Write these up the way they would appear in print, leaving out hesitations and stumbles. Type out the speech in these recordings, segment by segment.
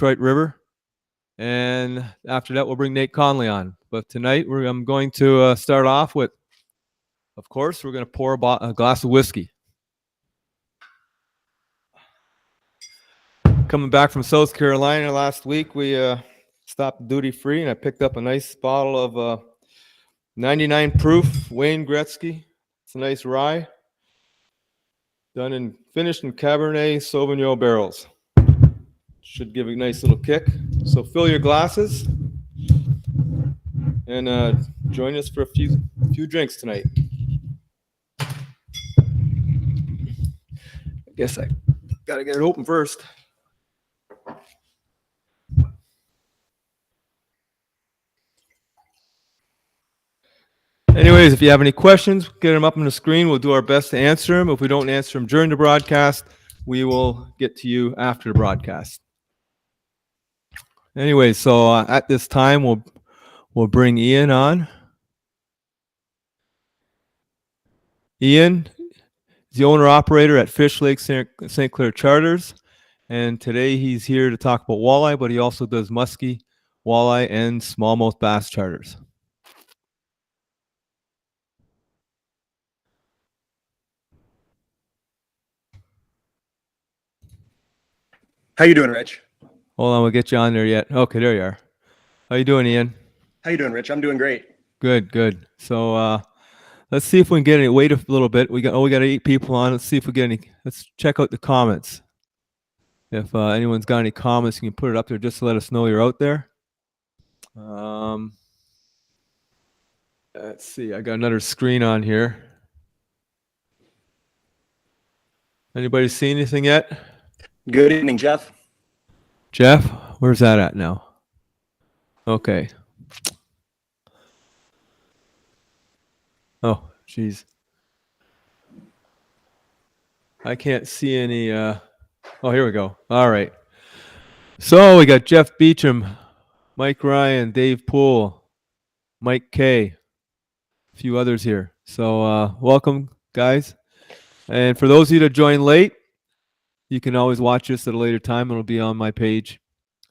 Detroit River. And after that, we'll bring Nate Conley on. But tonight, I'm going to start off with, of course, we're going to pour a glass of whiskey. Coming back from South Carolina last week, we stopped duty free, and I picked up a nice bottle of 99 proof Wayne Gretzky. It's a nice rye, finished in Cabernet Sauvignon barrels. Should give a nice little kick. So fill your glasses and join us for a few drinks tonight. I guess I gotta get it open first. Anyways, if you have any questions, get them up on the screen. We'll do our best to answer them. If we don't answer them during the broadcast, we will get to you after the broadcast. Anyway, so at this time, we'll bring Ian on. Ian is the owner-operator at Fish Lake St. Clair Charters, and today he's here to talk about walleye, but he also does muskie, walleye, and smallmouth bass charters. How you doing, Rich? Hold on, we'll get you on there yet. Okay, there you are. How you doing, Ian? How you doing, Rich? I'm doing great. Good. So let's see if we can get any. Wait a little bit. We got 8 people on. Let's see if we get any. Let's check out the comments. If anyone's got any comments, you can put it up there just to let us know you're out there. Let's see. I got another screen on here. Anybody see anything yet? Good evening, Jeff. Jeff, where's that at now? Okay. Oh, geez. I can't see any. Oh, here we go. All right. So we got Jeff Beecham, Mike Ryan, Dave Poole, Mike K, a few others here. So welcome, guys. And for those of you that joined late, you can always watch this at a later time. It'll be on my page.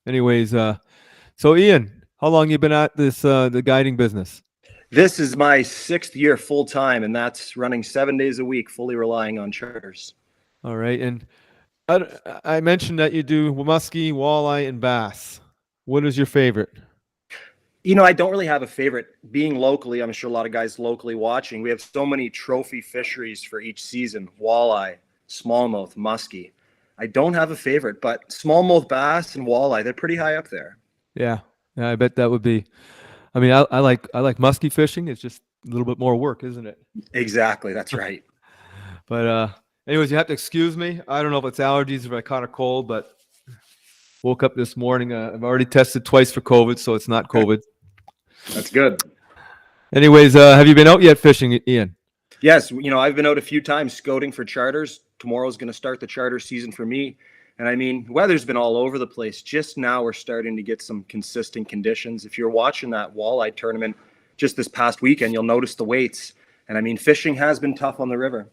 Anyways, so Ian, how long you been at this the guiding business? This is my 6th year full time, and that's running 7 days a week, fully relying on charters. All right, and I mentioned that you do muskie, walleye, and bass. What is your favorite? You know, I don't really have a favorite. Being locally, I'm sure a lot of guys locally watching, we have so many trophy fisheries for each season: walleye, smallmouth, muskie. I don't have a favorite, but smallmouth bass and walleye, they're pretty high up there. Yeah, I bet that would be. I mean, I like muskie fishing. It's just a little bit more work, isn't it? Exactly, that's right. But anyways, you have to excuse me. I don't know if it's allergies or if I caught a cold, but woke up this morning. I've already tested twice for COVID, so it's not COVID. That's good. Anyways, have you been out yet fishing, Ian? Yes, you know, I've been out a few times scouting for charters. Tomorrow's going to start the charter season for me. And I mean, weather's been all over the place. Just now we're starting to get some consistent conditions. If you're watching that walleye tournament just this past weekend, you'll notice the weights. And I mean, fishing has been tough on the river.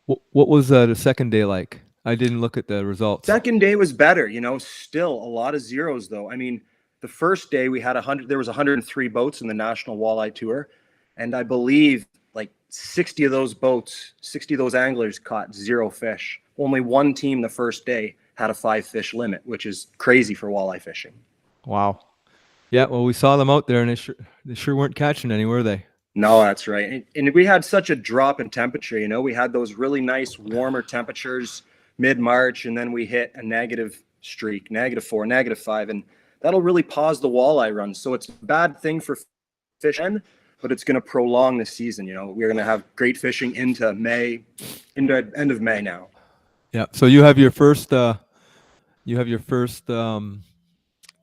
What was the second day like? I didn't look at the results. Second day was better, you know, still a lot of zeros though. I mean, the first day we had there was 103 boats in the National Walleye Tour. And I believe like 60 of those anglers caught 0 fish. Only one team the first day had a 5-fish limit, which is crazy for walleye fishing. Wow. Yeah, well, we saw them out there, and they sure weren't catching any, were they? No, that's right. And we had such a drop in temperature. You know, we had those really nice warmer temperatures mid-March, and then we hit a negative streak, -4, -5, and that'll really pause the walleye run. So it's a bad thing for fishing, but it's going to prolong the season. You know, we're going to have great fishing into end of May now. Yeah. So you have your first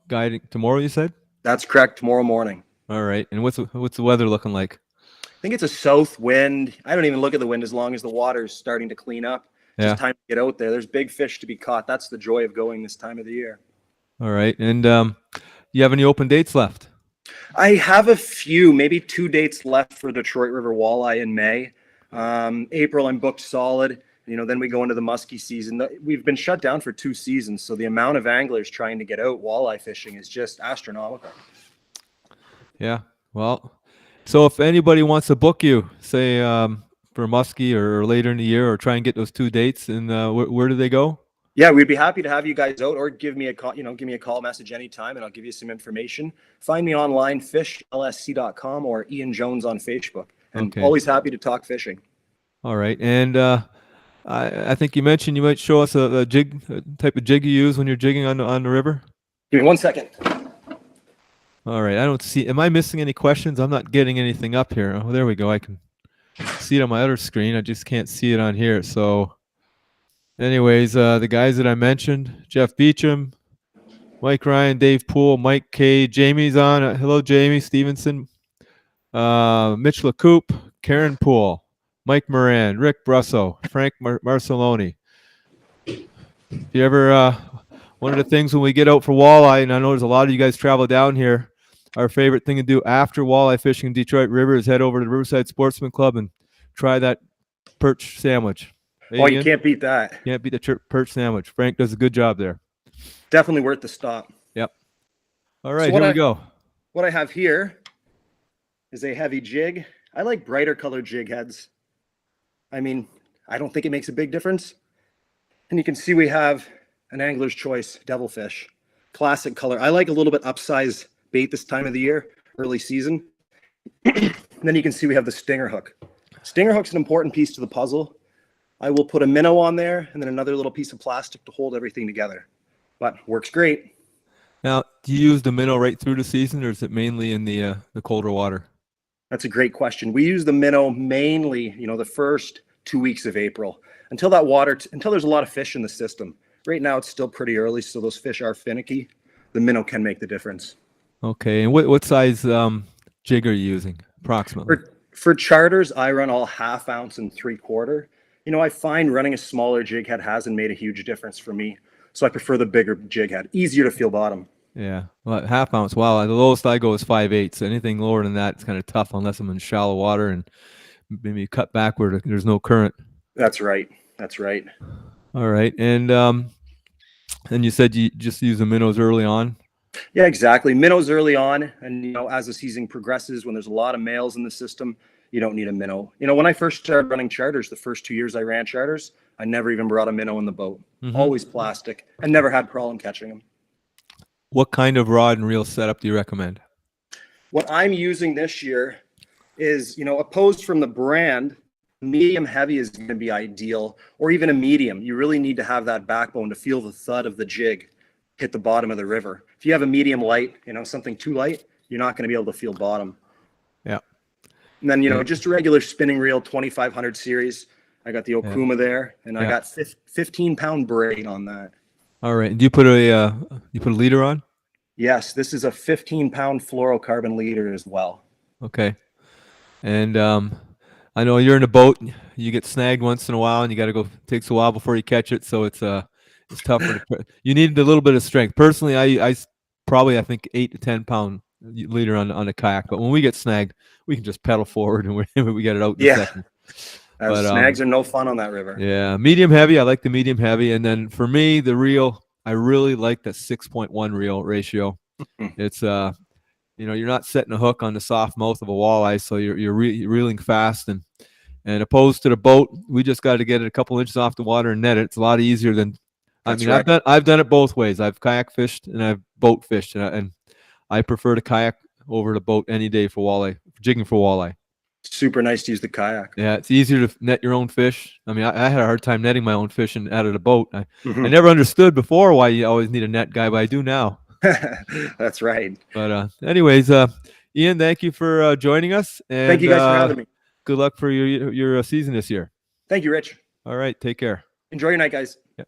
guiding tomorrow, you said? That's correct. Tomorrow morning. All right. And what's the weather looking like? I think it's a south wind. I don't even look at the wind as long as the water's starting to clean up. It's just time to get out there. There's big fish to be caught. That's the joy of going this time of the year. All right. And you have any open dates left? I have a few, maybe 2 dates left for Detroit River Walleye in May. April, I'm booked solid. Then we go into the muskie season. We've been shut down for 2 seasons, so the amount of anglers trying to get out walleye fishing is just astronomical. Yeah. Well, so if anybody wants to book you, say for muskie or later in the year, or try and get those 2 dates, and where do they go? Yeah, we'd be happy to have you guys out, or give me a call, give me a call message anytime, and I'll give you some information. Find me online, fishlsc.com, or Ian Jones on Facebook. And Okay. always happy to talk fishing. All right. And I think you mentioned you might show us a type of jig you use when you're jigging on the river. Give me 1 second. All right. I don't see. Am I missing any questions? I'm not getting anything up here. Oh, there we go. I can see it on my other screen. I just can't see it on here. So, anyways, the guys that I mentioned: Jeff Beecham, Mike Ryan, Dave Poole, Mike K, Jamie's on. Hello, Jamie Stevenson, Mitch LaCoupe, Karen Poole, Mike Moran, Rick Brusso, Frank Marceloni. If you ever, one of the things when we get out for walleye, and I know there's a lot of you guys travel down here, our favorite thing to do after walleye fishing in Detroit River is head over to the Riverside Sportsman Club and try that perch sandwich. Hey, Oh, you Ian? can't beat that. Can't beat the perch sandwich. Frank does a good job there. Definitely worth the stop. Yep. All right, So here we go. What I have here is a heavy jig. I like brighter colored jig heads. I mean, I don't think it makes a big difference. And you can see we have an angler's choice devilfish, classic color. I like a little bit upsized bait this time of the year, early season. And then you can see we have the stinger hook. Stinger hook's an important piece to the puzzle. I will put a minnow on there and then another little piece of plastic to hold everything together. But works great. Now, do you use the minnow right through the season, or is it mainly in the colder water? That's a great question. We use the minnow mainly, the first 2 weeks of April until there's a lot of fish in the system. Right now it's still pretty early, so those fish are finicky. The minnow can make the difference. Okay, and what size jig are you using approximately? For charters, I run all 1/2 ounce and 3/4. I find running a smaller jig head hasn't made a huge difference for me, so I prefer the bigger jig head. Easier to feel bottom. Yeah, well, 1/2 ounce. Wow, the lowest I go is 5/8. So anything lower than that is kind of tough unless I'm in shallow water and maybe cut back where there's no current. That's right. That's right. All right, and you said you just use the minnows early on. Yeah, exactly. Minnows early on, and as the season progresses, when there's a lot of males in the system, you don't need a minnow. When I first started running charters, the first 2 years I ran charters, I never even brought a minnow in the boat. Mm-hmm. Always plastic, and never had problem catching them. What kind of rod and reel setup do you recommend? What I'm using this year is, opposed from the brand, medium heavy is going to be ideal, or even a medium. You really need to have that backbone to feel the thud of the jig hit the bottom of the river. If you have a medium light, something too light, you're not going to be able to feel bottom. Yeah. And then, just a regular spinning reel, 2500 series. I got the Okuma there, and I got 15-pound braid on that. All right. Do you put a leader on? Yes, this is a 15-pound fluorocarbon leader as well. Okay. And I know you're in a boat. You get snagged once in a while, and you got to go. It takes a while before you catch it, so it's tougher. You need a little bit of strength. Personally, I think 8 to 10 pound leader on a kayak. But when we get snagged, we can just pedal forward and we get it out in a second. But snags are no fun on that river. Yeah, medium heavy. I like the medium heavy, and then for me, the reel. I really like the 6.1 reel ratio. It's you're not setting a hook on the soft mouth of a walleye, so you're reeling fast, and opposed to the boat, we just got to get it a couple inches off the water and net it. It's a lot easier than. I've done it both ways. I've kayak fished and I've boat fished, and I prefer to kayak over the boat any day for walleye, jigging for walleye. Super nice to use the kayak. Yeah, it's easier to net your own fish. I mean, I had a hard time netting my own fish out of the boat. I never understood before why you always need a net guy, but I do now. That's right. But anyways, Ian, thank you for joining us. And, thank you guys for having me. Good luck for your season this year. Thank you, Rich. All right, take care. Enjoy your night, guys. Yep.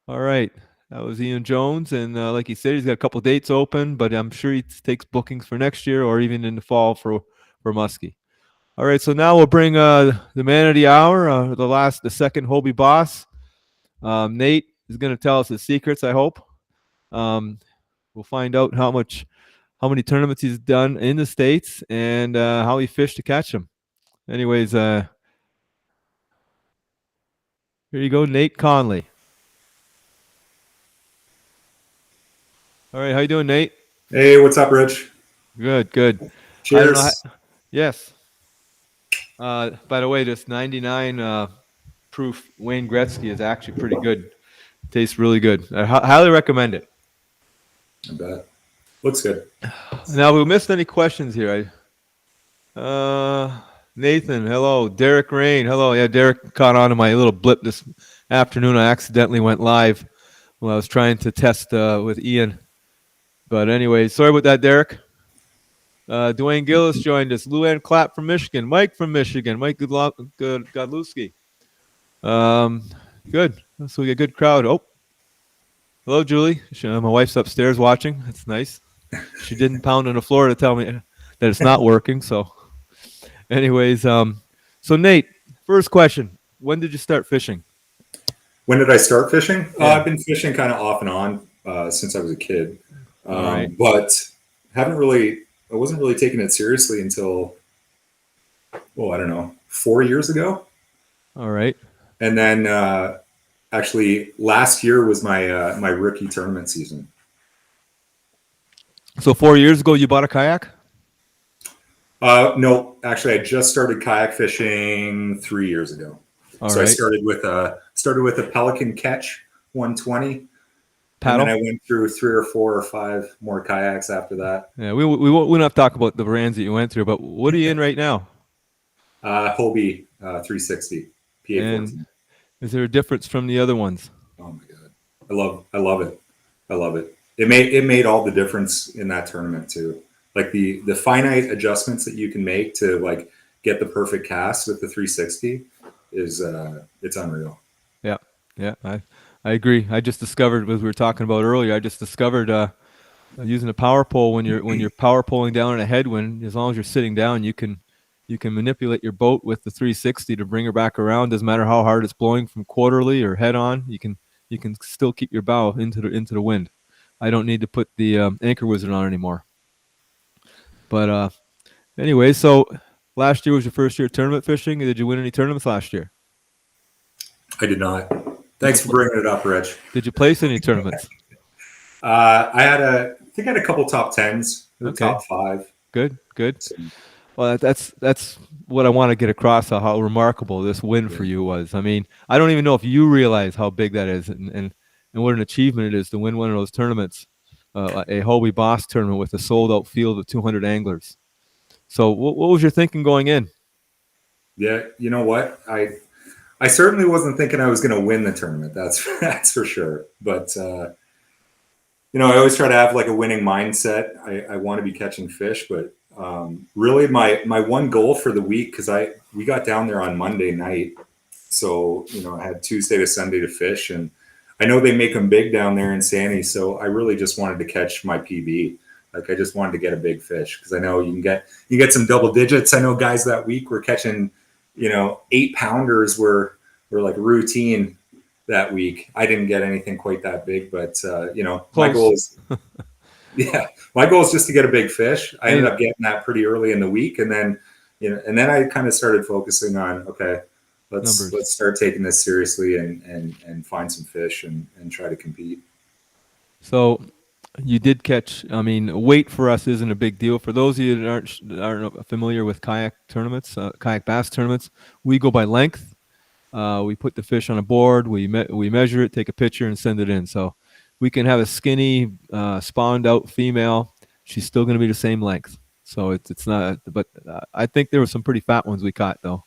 All right. That was Ian Jones, and like he said, he's got a couple dates open, but I'm sure he takes bookings for next year or even in the fall for muskie. All right, so now we'll bring the man of the hour, the second Hobie boss. Nate is going to tell us his secrets, I hope. We'll find out how many tournaments he's done in the States and how he fished to catch them. Anyways, Here you go, Nate Conley. All right, how you doing, Nate? Hey, what's up, Rich? Good, good. I don't know. Cheers. Yes. By the way, this 99 proof Wayne Gretzky is actually pretty good. Tastes really good. I highly recommend it. I bet. Looks good. Now, if we missed any questions here, Nathan, hello. Derek Rain, hello. Yeah, Derek caught on to my little blip this afternoon. I accidentally went live when I was trying to test with Ian. But anyway, sorry about that, Derek. Dwayne Gillis joined us. Luann Clapp from Michigan. Mike from Michigan. Mike Godlewski. Good. So we get a good crowd. Oh, hello, Julie. My wife's upstairs watching. That's nice. She didn't pound on the floor to tell me that it's not working. So, anyways, so Nate, first question: when did you start fishing? When did I start fishing? Yeah. I've been fishing kind of off and on since I was a kid, All right. but I wasn't really taking it seriously until, well, I don't know, 4 years ago. All right. And then actually last year was my rookie tournament season. So 4 years ago, you bought a kayak? No, actually, I just started kayak fishing 3 years ago. All so right. I started with a Pelican Catch 120. Paddle? And then I went through 3 or 4 or 5 more kayaks after that. Yeah, we won't have to talk about the brands that you went through, but what are you in right now? Hobie 360 PA 14. And is there a difference from the other ones? Oh my god, I love it. I love it. It made all the difference in that tournament too. Like the finite adjustments that you can make to like get the perfect cast with the 360 is it's unreal. Yeah, I agree. I just discovered, as we were talking about earlier, I just discovered using a power pole when you're power poling down in a headwind, as long as you're sitting down, you can manipulate your boat with the 360 to bring her back around. Doesn't matter how hard it's blowing from quarterly or head on. You can still keep your bow into the wind. I don't need to put the anchor wizard on anymore. But anyway, so last year was your first year tournament fishing. Did you win any tournaments last year? I did not. Thanks for bringing it up, Rich. Did you place any tournaments? I think I had a couple top 10s or Okay. top 5. Good. So, Well, that's what I want to get across, how remarkable this win for you was. I mean, I don't even know if you realize how big that is and what an achievement it is to win one of those tournaments, a Hobie Boss tournament with a sold-out field of 200 anglers. So what was your thinking going in? yeah, you know what? I certainly wasn't thinking I was going to win the tournament. That's for sure. But I always try to have like a winning mindset. I want to be catching fish, but really my one goal for the week, because we got down there on Monday night, so I had Tuesday to Sunday to fish, and I know they make them big down there in Santee, so I really just wanted to catch my PB. Like I just wanted to get a big fish because I know you can get some double digits. I know guys that week were catching 8-pounders were like routine that week. I didn't get anything quite that big, but my goal is my goal is just to get a big fish. I ended up getting that pretty early in the week, and then I kind of started focusing on, okay, let's start taking this seriously and find some fish and try to compete. So you did catch. I mean, weight for us isn't a big deal. For those of you that aren't familiar with kayak tournaments, kayak bass tournaments, we go by length. We put the fish on a board. We measure it, take a picture, and send it in. So we can have a skinny, spawned out female. She's still going to be the same length. So it's not. But I think there were some pretty fat ones we caught though.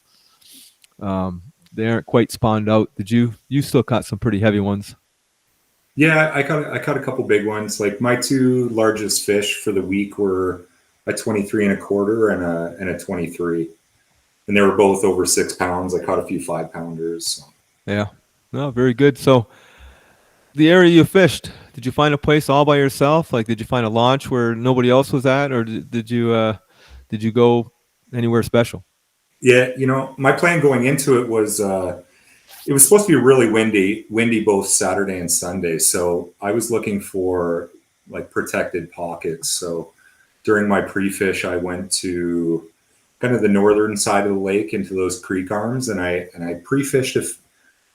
They aren't quite spawned out. Did you? You still caught some pretty heavy ones. Yeah, I caught a couple big ones. Like my 2 largest fish for the week were a 23 1/4 and a 23, and they were both over 6 pounds. I caught a few 5-pounders. So. Yeah, no, very good. So the area you fished, did you find a place all by yourself? Like, did you find a launch where nobody else was at, or did you go anywhere special? Yeah, my plan going into it was it was supposed to be really windy both Saturday and Sunday. So I was looking for like protected pockets. So during my pre-fish, I went to kind of the northern side of the lake into those creek arms, and I pre-fished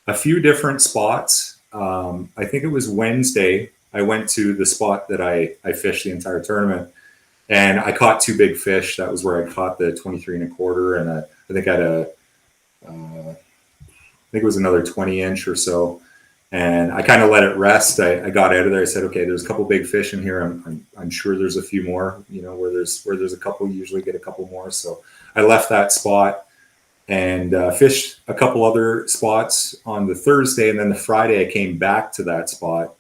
a few different spots. I think it was Wednesday. I went to the spot that I fished the entire tournament, and I caught two big fish. That was where I caught the 23 and a quarter, and I think I had I think it was another 20-inch or so. And I kind of let it rest. I got out of there. I said, okay, there's a couple big fish in here. I'm sure there's a few more. You know, where there's a couple, you usually get a couple more. So I left that spot and fished a couple other spots on the Thursday, and then the Friday I came back to that spot.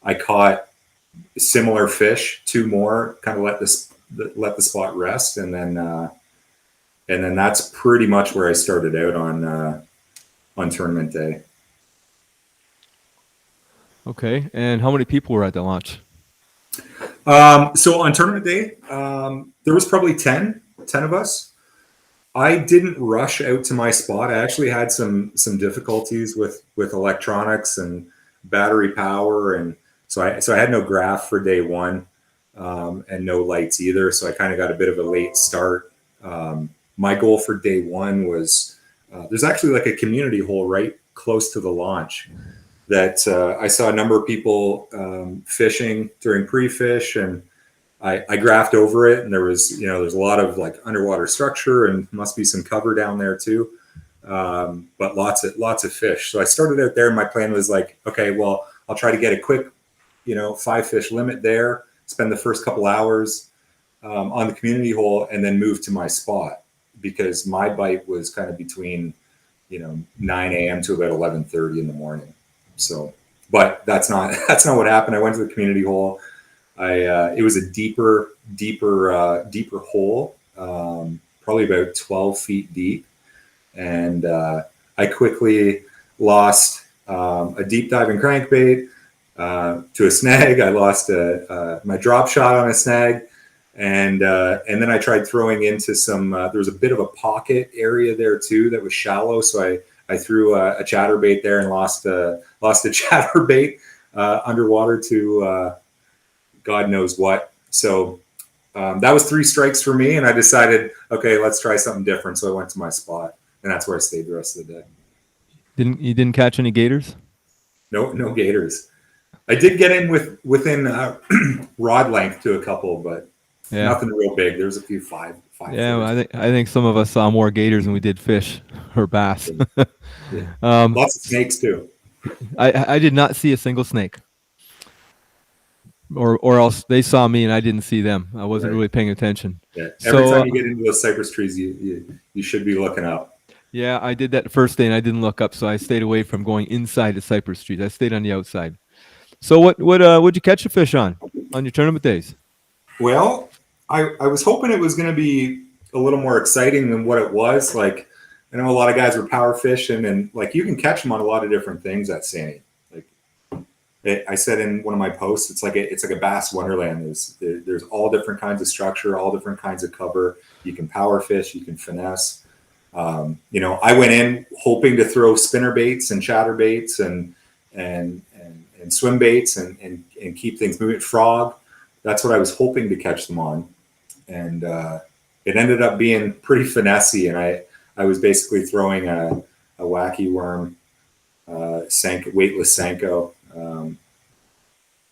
I caught similar fish, two more. Kind of let the spot rest, and then that's pretty much where I started out on tournament day. Okay. And how many people were at the launch? So on tournament day, there was probably 10 of us. I didn't rush out to my spot. I actually had some difficulties with electronics and battery power, and so I had no graph for day one, and no lights either. So I kind of got a bit of a late start. My goal for day one was there's actually like a community hole right close to the launch that I saw a number of people fishing during pre-fish, and I graphed over it, and there's a lot of like underwater structure and must be some cover down there too, but lots of fish. So I started out there, and my plan was like, okay, well, I'll try to get a quick 5 fish limit there, spend the first couple hours on the community hole, and then move to my spot, because my bite was kind of between 9 a.m. to about 11:30 in the morning. So, but that's not what happened. I went to the community hole. It was a deeper hole, probably about 12 feet deep, and I quickly lost a deep diving crankbait to a snag. I lost my drop shot on a snag, and then I tried throwing into some. There was a bit of a pocket area there too that was shallow, so I threw a chatterbait there and lost a chatterbait underwater to God knows what. So that was 3 strikes for me, and I decided, okay, let's try something different. So I went to my spot, and that's where I stayed the rest of the day. You didn't catch any gators? No gators. I did get in within rod length to a couple, but nothing real big. There's a few five. Yeah, well, I think some of us saw more gators than we did fish or bass. Yeah. Lots of snakes too. I did not see a single snake, or else they saw me and I didn't see them. I wasn't really paying attention. Yeah. Every time you get into those cypress trees, you should be looking up. Yeah, I did that the first day and I didn't look up, so I stayed away from going inside the cypress trees. I stayed on the outside. So what'd you catch a fish on your tournament days? Well, I was hoping it was going to be a little more exciting than what it was. Like, I know a lot of guys were power fishing, and like you can catch them on a lot of different things at Santee. Like I said in one of my posts, it's like a bass wonderland. There's all different kinds of structure, all different kinds of cover. You can power fish, you can finesse. I went in hoping to throw spinner baits and chatter baits and swim baits and keep things moving. Frog, that's what I was hoping to catch them on, and it ended up being pretty finessey. And I was basically throwing a wacky worm, weightless Senko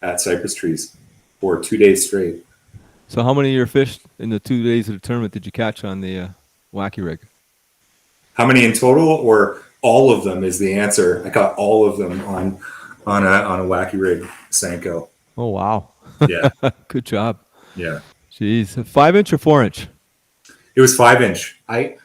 at cypress trees for 2 days straight. So how many of your fish in the 2 days of the tournament did you catch on the wacky rig? How many in total, or all of them is the answer? I caught all of them on a wacky rig Senko. Oh wow! Yeah, good job. Yeah. Jeez, 5-inch or 4-inch? It was 5-inch. I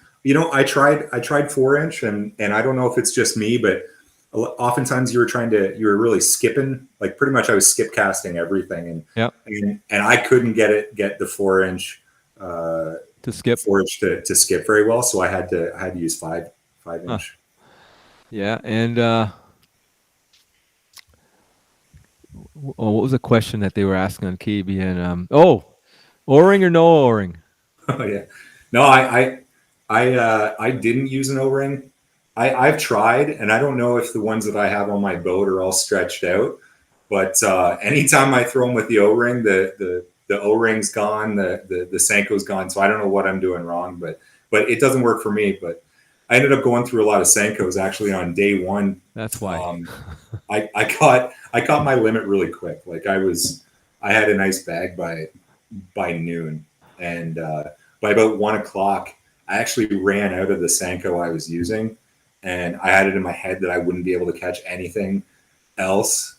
tried 4-inch, and I don't know if it's just me, but oftentimes you were really skipping, like pretty much I was skip casting everything, and I couldn't get the 4-inch to skip 4-inch to skip very well, so I had to use 5-inch. Huh. Yeah, and what was the question that they were asking on KB? And O-ring or no O-ring? Oh yeah, no, I didn't use an O-ring. I've tried, and I don't know if the ones that I have on my boat are all stretched out, but anytime I throw them with the O-ring, the O-ring's gone, the Senko's gone, so I don't know what I'm doing wrong, but it doesn't work for me. But I ended up going through a lot of Senkos actually on day one. That's why. I caught my limit really quick. Like I had a nice bag by noon, and by about 1 o'clock, I actually ran out of the Senko I was using, and I had it in my head that I wouldn't be able to catch anything else.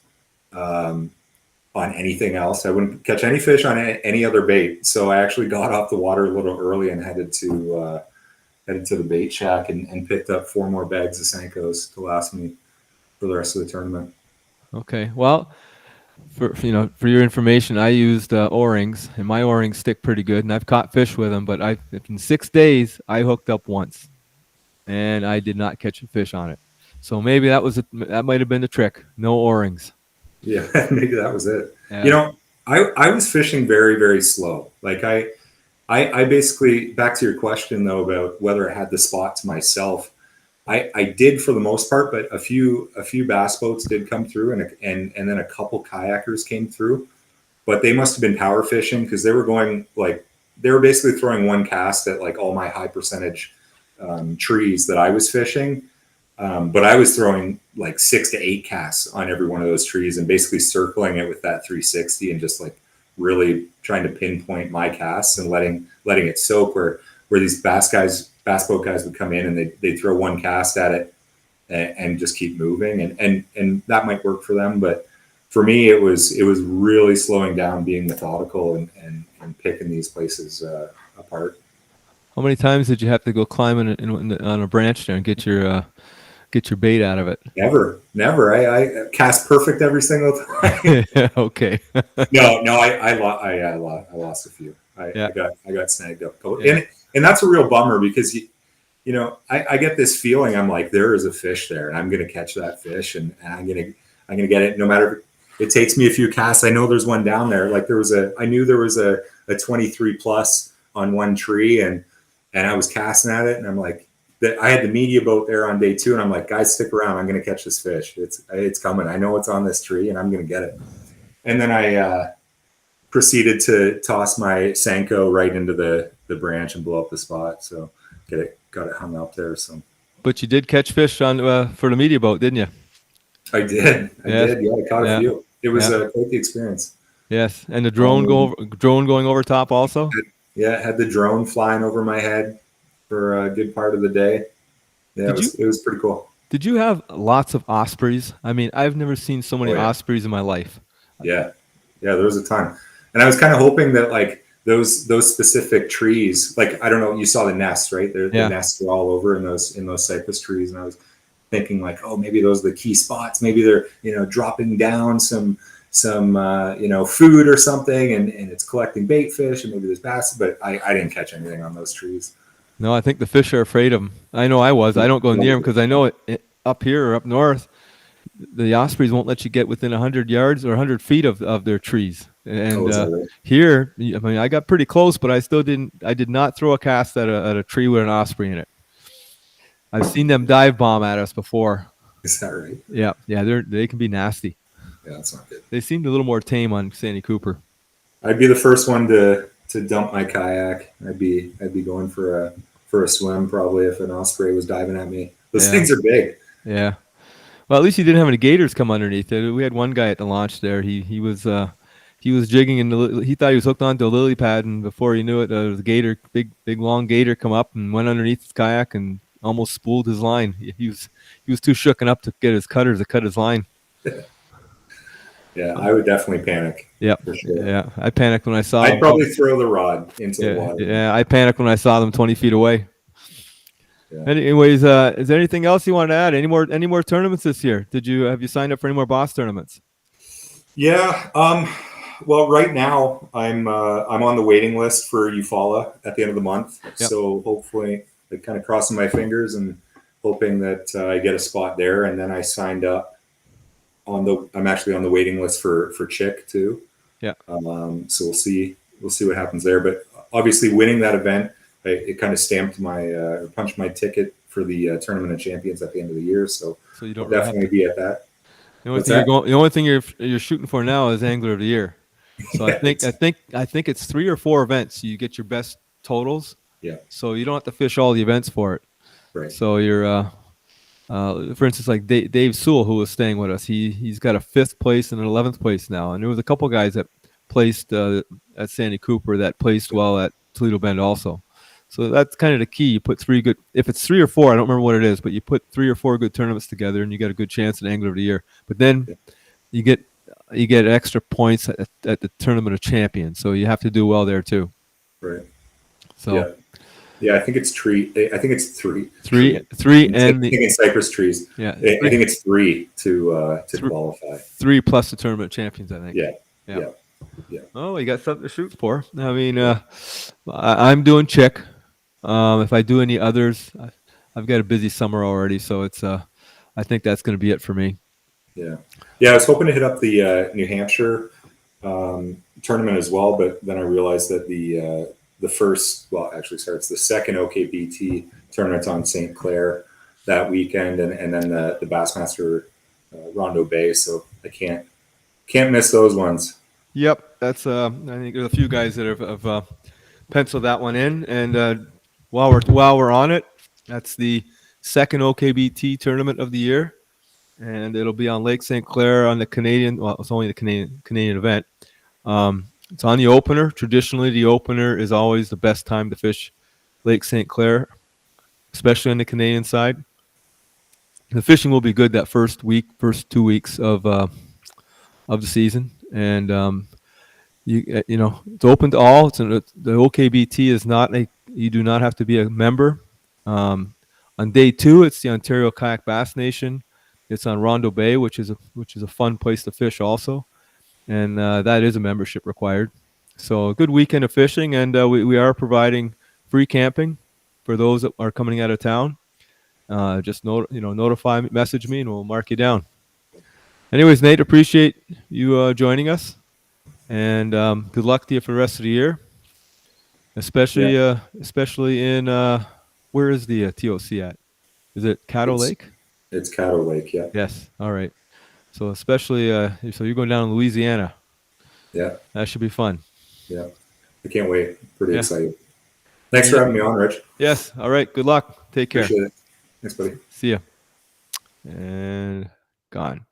On anything else, I wouldn't catch any fish on any other bait. So I actually got off the water a little early and headed to the bait shack and picked up 4 more bags of Senkos to last me for the rest of the tournament. Okay. Well, for your information, I used O-rings, and my O-rings stick pretty good, and I've caught fish with them. But in 6 days, I hooked up once, and I did not catch a fish on it. So maybe that might have been the trick. No O-rings. Yeah, maybe that was it. Yeah. I was fishing very, very slow. Like I basically, back to your question though about whether I had the spot to myself, I did for the most part, but a few bass boats did come through, and then a couple kayakers came through, but they must have been power fishing because they were basically throwing one cast at like all my high percentage trees that I was fishing. But I was throwing like 6 to 8 casts on every one of those trees and basically circling it with that 360 and just like really trying to pinpoint my casts and letting it soak where these bass boat guys would come in and they'd throw one cast at it and just keep moving. And that might work for them. But for me, it was really slowing down, being methodical and picking these places apart. How many times did you have to go climbing on a branch there and get your bait out of it? Never. I cast perfect every single time. Okay. No, I lost a few. I got snagged up. Yeah. And that's a real bummer because I get this feeling I'm like, there is a fish there and I'm gonna catch that fish and I'm gonna get it no matter if it takes me a few casts. I know there's one down there. Like I knew there was a 23 plus on one tree and I was casting at it and I'm like, I had the media boat there on day 2 and I'm like, guys, stick around. I'm going to catch this fish. It's coming. I know it's on this tree and I'm going to get it. And then I proceeded to toss my Senko right into the branch and blow up the spot. So got it hung up there. So, but you did catch fish on for the media boat, didn't you? I did. Yeah, I caught a few. It was quite the experience. Yes, and the drone going over top also. Yeah, had the drone flying over my head for a good part of the day. Yeah, it was pretty cool. Did you have lots of ospreys? I mean, I've never seen so many ospreys in my life. Yeah, there was a ton. And I was kind of hoping that like those specific trees, like, I don't know, you saw the nests, right? The nests are all over in those cypress trees. And I was thinking like, oh, maybe those are the key spots. Maybe they're dropping down some food or something and it's collecting bait fish and maybe there's bass, but I didn't catch anything on those trees. No, I think the fish are afraid of them. I know I was. I don't go near them because I know it up here or up north, the ospreys won't let you get within 100 yards or 100 feet of their trees. And here, I mean, I got pretty close, but I did not throw a cast at a tree with an osprey in it. I've seen them dive bomb at us before. Is that right? Yeah, they can be nasty. Yeah, that's not good. They seemed a little more tame on Santee Cooper. I'd be the first one to dump my kayak. I'd be going for a swim probably if an osprey was diving at me. Those things are big. Yeah. Well, at least he didn't have any gators come underneath it. We had one guy at the launch there. He was jigging and he thought he was hooked onto a lily pad, and before he knew it, there was a gator, big long gator, come up and went underneath his kayak and almost spooled his line. He was too shooken up to get his cutter to cut his line. Yeah, I would definitely panic. Yeah, for sure. Yeah, I panicked when I saw. I'd probably throw the rod into the water. Yeah, I panicked when I saw them 20 feet away. Yeah. Anyways, is there anything else you want to add? Any more tournaments this year? Have you signed up for any more boss tournaments? Yeah. Well, right now I'm on the waiting list for Eufaula at the end of the month. Yep. So hopefully, I'm kind of crossing my fingers and hoping that I get a spot there. And then I signed up. I'm actually on the waiting list for Chick too. Yeah. So we'll see what happens there. But obviously, winning that event, it kind of stamped punched my ticket for the Tournament of Champions at the end of the year. So you don't really definitely be at that. The only thing you're shooting for now is Angler of the Year. So I think it's 3 or 4 events. You get your best totals. Yeah. So you don't have to fish all the events for it. Right. So you're, for instance, like Dave Sewell, who was staying with us, he's got a 5th place and an 11th place now, and there was a couple guys that placed at Santee Cooper that placed well at Toledo Bend also. So that's kind of the key. You put 3 good, if it's 3 or 4, I don't remember what it is, but you put 3 or 4 good tournaments together, and you got a good chance at Angler of the Year. But then you get extra points at the Tournament of Champions, so you have to do well there too. Right. So yeah, I think it's three. I think it's three. Three, and I think it's cypress trees. Yeah, I think it's 3 to qualify. 3 plus the Tournament of Champions, I think. Yeah. Oh, you got something to shoot for. I mean, I'm doing Chick. If I do any others, I've got a busy summer already, so it's I think that's going to be it for me. Yeah. I was hoping to hit up the New Hampshire tournament as well, but then I realized that the second OKBT tournament's on St. Clair that weekend, and then the Bassmaster Rondo Bay, so I can't miss those ones. Yep, that's I think there's a few guys that have penciled that one in, and while we're on it, that's the second OKBT tournament of the year, and it'll be on Lake St. Clair on the Canadian. Well, it's only the Canadian event. It's on the opener. Traditionally, the opener is always the best time to fish Lake St. Clair, especially on the Canadian side. The fishing will be good that first 2 weeks of the season, and it's open to all. The OKBT is not you do not have to be a member. On day 2, it's the Ontario Kayak Bass Nation. It's on Rondo Bay, which is a fun place to fish also, and that is a membership required. So a good weekend of fishing, and we are providing free camping for those that are coming out of town. Just notify me, message me, and we'll mark you down. Anyways, Nate, appreciate you joining us, and good luck to you for the rest of the year, especially in where is the TOC at? Is it Caddo Lake? It's Caddo Lake, yeah. Yes. All right. So especially so you're going down to Louisiana. Yeah. That should be fun. Yeah. I can't wait. Pretty excited. Thanks for having me on, Rich. Yes. All right. Good luck. Take care. Appreciate it. Thanks, buddy. See ya. And gone.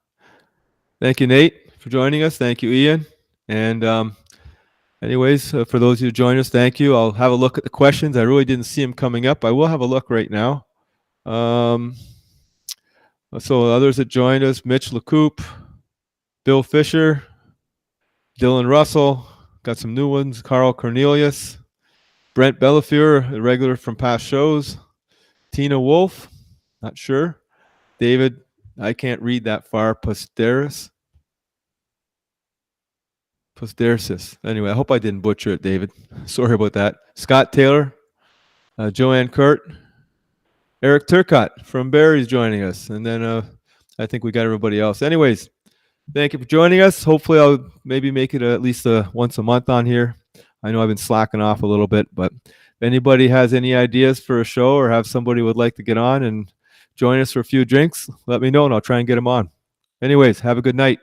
Thank you, Nate, for joining us. Thank you, Ian. And anyways, for those of you who joined us, thank you. I'll have a look at the questions. I really didn't see them coming up. I will have a look right now. So others that joined us, Mitch LeCoupe, Bill Fisher, Dylan Russell, got some new ones, Carl Cornelius, Brent Bellafieur, a regular from past shows, Tina Wolf, not sure, David, I can't read that far, Posteris. Anyway, I hope I didn't butcher it, David. Sorry about that. Scott Taylor, Joanne Kurt, Eric Turcott from Barry's joining us. And then I think we got everybody else. Anyways, thank you for joining us. Hopefully I'll maybe make it at least once a month on here. I know I've been slacking off a little bit, but if anybody has any ideas for a show or have somebody would like to get on and join us for a few drinks, let me know and I'll try and get them on. Anyways, have a good night.